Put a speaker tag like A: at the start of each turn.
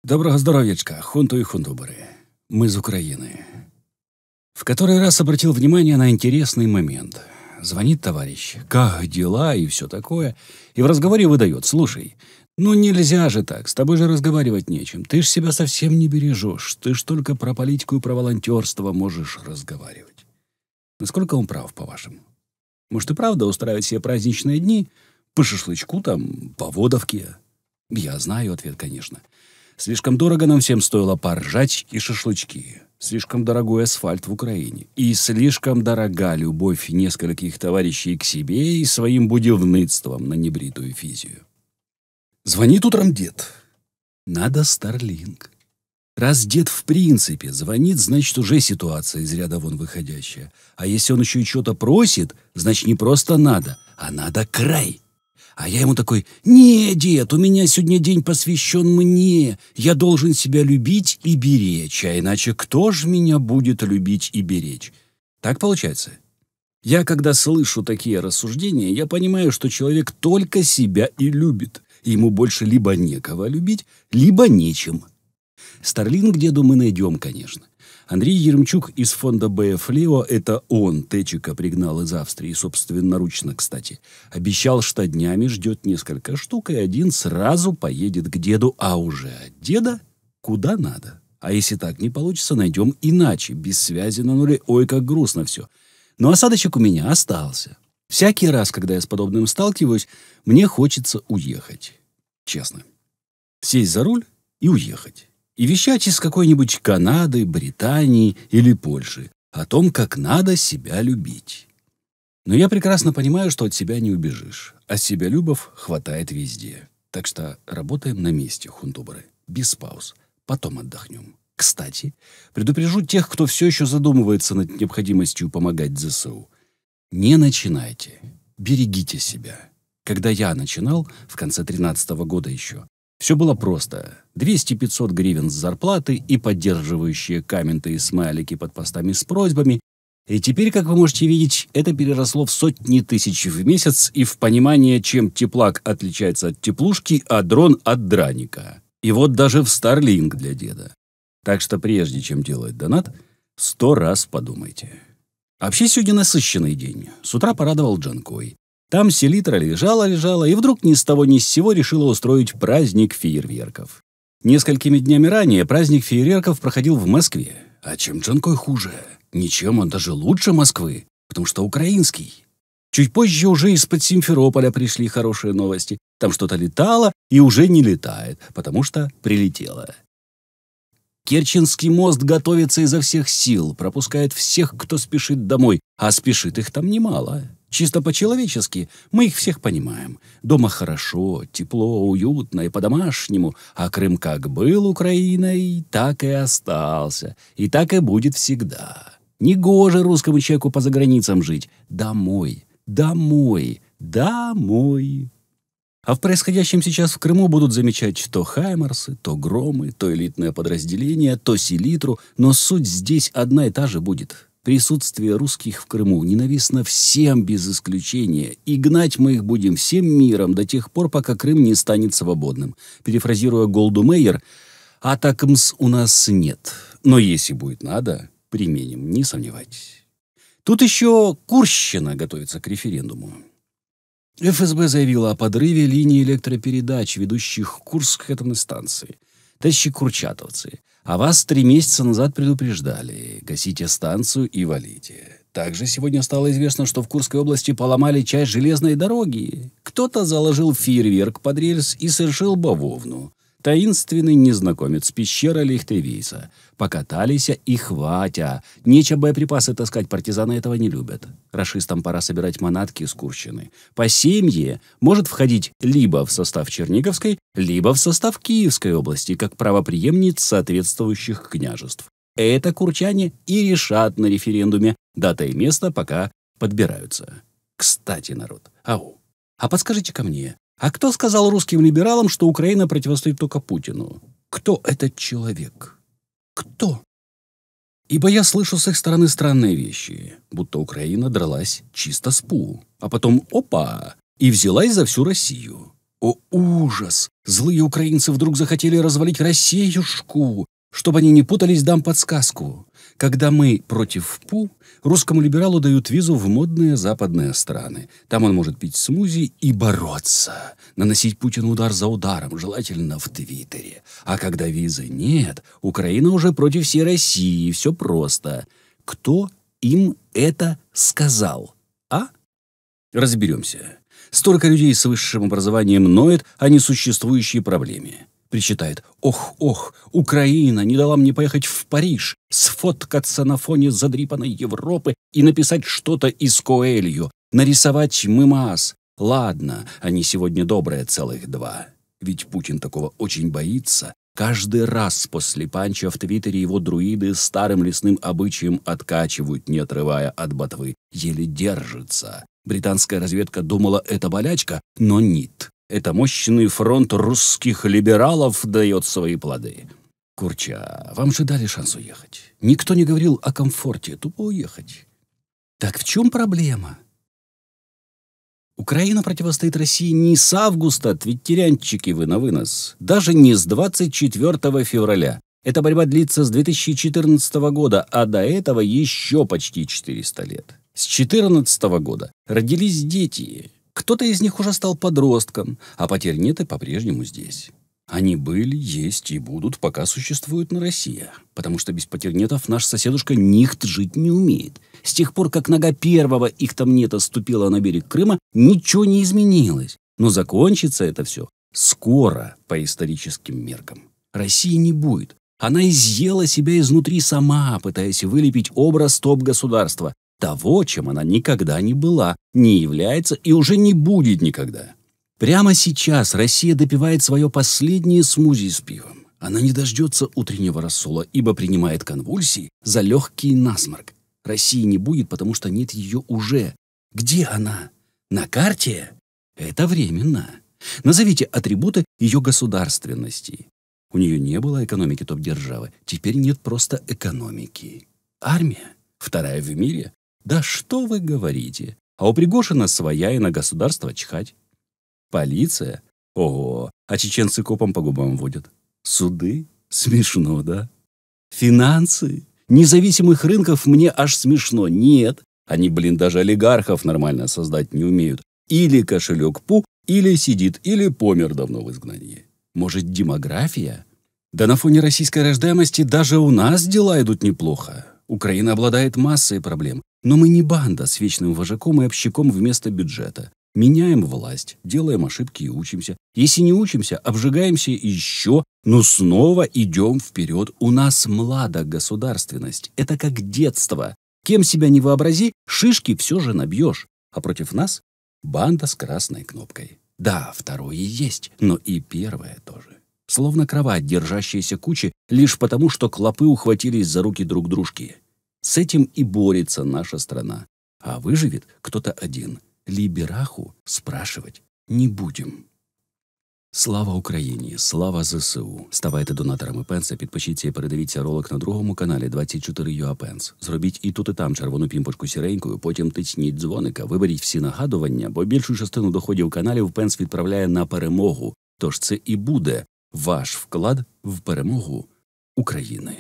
A: Доброго здоровьячка, хунту и хунтуборы. Мы из Украины. В который раз обратил внимание на интересный момент. Звонит товарищ, как дела и все такое, и в разговоре выдает: слушай, ну нельзя же так, с тобой же разговаривать нечем, ты ж себя совсем не бережешь, ты ж только про политику и про волонтерство можешь разговаривать. Насколько он прав, по-вашему? Может и правда устраивать себе праздничные дни по шашлычку там, по водовке? Я знаю ответ, конечно. Слишком дорого нам всем стоило поржать и шашлычки. Слишком дорогой асфальт в Украине. И слишком дорога любовь нескольких товарищей к себе и своим будівництвом на небритую физию. Звонит утром дед. Надо Starlink. Раз дед в принципе звонит, значит уже ситуация из ряда вон выходящая. А если он еще и что-то просит, значит не просто надо, а надо край. А я ему такой: «Не, дед, у меня сегодня день посвящен мне. Я должен себя любить и беречь, а иначе кто ж меня будет любить и беречь?» Так получается? Я, когда слышу такие рассуждения, я понимаю, что человек только себя и любит. Ему больше либо некого любить, либо нечем. Starlink деду мы найдем, конечно. Андрей Еремчук из фонда БФ Лео, это он Тэчика пригнал из Австрии, собственноручно, кстати. Обещал, что днями ждет несколько штук, и один сразу поедет к деду, а уже от деда куда надо. А если так не получится, найдем иначе, без связи на нуле. Ой, как грустно все. Но осадочек у меня остался. Всякий раз, когда я с подобным сталкиваюсь, мне хочется уехать. Честно. Сесть за руль и уехать. И вещать из какой-нибудь Канады, Британии или Польши о том, как надо себя любить. Но я прекрасно понимаю, что от себя не убежишь, а себялюбов хватает везде. Так что работаем на месте, хунтуборы, без пауз. Потом отдохнем. Кстати, предупрежу тех, кто все еще задумывается над необходимостью помогать ЗСУ. Не начинайте. Берегите себя. Когда я начинал, в конце 2013 года еще, все было просто. 200-500 гривен с зарплаты и поддерживающие комменты и смайлики под постами с просьбами. И теперь, как вы можете видеть, это переросло в сотни тысяч в месяц и в понимание, чем теплак отличается от теплушки, а дрон от драника. И вот даже в Starlink для деда. Так что прежде чем делать донат, 100 раз подумайте. Вообще сегодня насыщенный день. С утра порадовал Джанкой. Там селитра лежала, и вдруг ни с того ни с сего решила устроить праздник фейерверков. Несколькими днями ранее праздник фейерверков проходил в Москве. А чем Джанкой хуже? Ничем, он даже лучше Москвы, потому что украинский. Чуть позже уже из-под Симферополя пришли хорошие новости. Там что-то летало и уже не летает, потому что прилетело. Керченский мост готовится изо всех сил, пропускает всех, кто спешит домой, а спешит их там немало. Чисто по-человечески мы их всех понимаем. Дома хорошо, тепло, уютно и по-домашнему, а Крым как был Украиной, так и остался, и так и будет всегда. Негоже русскому человеку по заграницам жить. Домой, домой, домой. А в происходящем сейчас в Крыму будут замечать то хаймарсы, то громы, то элитное подразделение, то селитру, но суть здесь одна и та же будет. Присутствие русских в Крыму ненавистно всем без исключения, и гнать мы их будем всем миром до тех пор, пока Крым не станет свободным. Перефразируя Голду Меир, «Атакмс у нас нет, но если будет надо, применим, не сомневайтесь». Тут еще Курщина готовится к референдуму. ФСБ заявила о подрыве линии электропередач, ведущих Курск к атомной станции. Товарищи курчатовцы, а вас 3 месяца назад предупреждали. Гасите станцию и валите. Также сегодня стало известно, что в Курской области поломали часть железной дороги. Кто-то заложил фейерверк под рельс и совершил бавовну. Таинственный незнакомец, пещера Лихтевейса. Покатались и хватя. Нечего боеприпасы таскать, партизаны этого не любят. Рашистам пора собирать манатки с Курщины. По семье может входить либо в состав Черниговской, либо в состав Киевской области, как правопреемниц соответствующих княжеств. Это курчане и решат на референдуме. Дата и место пока подбираются. Кстати, народ, а подскажите-ка мне, а кто сказал русским либералам, что Украина противостоит только Путину? Кто этот человек? Кто? Ибо я слышу с их стороны странные вещи, будто Украина дралась чисто с ПУ, а потом опа, и взялась за всю Россию. О, ужас! Злые украинцы вдруг захотели развалить Россиюшку. Чтобы они не путались, дам подсказку. Когда мы против ПУ, русскому либералу дают визу в модные западные страны. Там он может пить смузи и бороться. Наносить Путину удар за ударом, желательно в Твиттере. А когда визы нет, Украина уже против всей России. Все просто. Кто им это сказал? А? Разберемся. Столько людей с высшим образованием ноет о несуществующей проблеме. Причитает: «Ох, ох, Украина не дала мне поехать в Париж, сфоткаться на фоне задрипанной Европы и написать что-то из Коэльо, нарисовать мемас. Ладно, они сегодня добрые целых 2. Ведь Путин такого очень боится. Каждый раз после панча в Твиттере его друиды старым лесным обычаем откачивают, не отрывая от ботвы. Еле держится. Британская разведка думала, это болячка, но нет. Это мощный фронт русских либералов дает свои плоды. Курча, вам же дали шанс уехать. Никто не говорил о комфорте, тупо уехать. Так в чем проблема? Украина противостоит России не с августа, твиттерянчики вы на вынос, даже не с 24 февраля. Эта борьба длится с 2014 года, а до этого еще почти 400 лет. С 2014 года родились дети. Кто-то из них уже стал подростком, а потерь нет и по-прежнему здесь. Они были, есть и будут, пока существует на Россия. Потому что без потернетов наш соседушка Нихт жить не умеет. С тех пор, как нога первого ихтамнета ступила на берег Крыма, ничего не изменилось. Но закончится это все скоро по историческим меркам. России не будет. Она изъела себя изнутри сама, пытаясь вылепить образ топ-государства. Того, чем она никогда не была, не является и уже не будет никогда. Прямо сейчас Россия допивает свое последнее смузи с пивом. Она не дождется утреннего рассола, ибо принимает конвульсии за легкий насморк. России не будет, потому что нет ее уже. Где она? На карте? Это временно. Назовите атрибуты ее государственности. У нее не было экономики топ-державы. Теперь нет просто экономики. Армия? Вторая в мире? Да что вы говорите? А у Пригожина своя, и на государство чхать. Полиция? Ого, а чеченцы копом по губам водят. Суды? Смешно, да? Финансы? Независимых рынков мне аж смешно. Нет, они, даже олигархов нормально создать не умеют. Или кошелек ПУ, или сидит, или помер давно в изгнании. Может, демография? Да на фоне российской рождаемости даже у нас дела идут неплохо. Украина обладает массой проблем. Но мы не банда с вечным вожаком и общаком вместо бюджета. Меняем власть, делаем ошибки и учимся. Если не учимся, обжигаемся еще, но снова идем вперед. У нас млада государственность. Это как детство. Кем себя не вообрази, шишки все же набьешь. А против нас банда с красной кнопкой. Да, второе есть, но и первое тоже. Словно кровать, держащаяся кучей, лишь потому, что клопы ухватились за руки друг дружки. С этим и борется наша страна. А выживет кто-то один. Лібераху спрашивать не будем. Слава Україні, слава ЗСУ. Ставайте донаторами Пенса, підпишіться і передивіться ролик на другому каналі 24UA Пенс. Зробіть і тут, і там червону пімпочку сіренькою, потім тисніть дзвоника, виберіть всі нагадування, бо більшу частину доходів каналів Пенс відправляє на перемогу. Тож це і буде ваш вклад в перемогу України.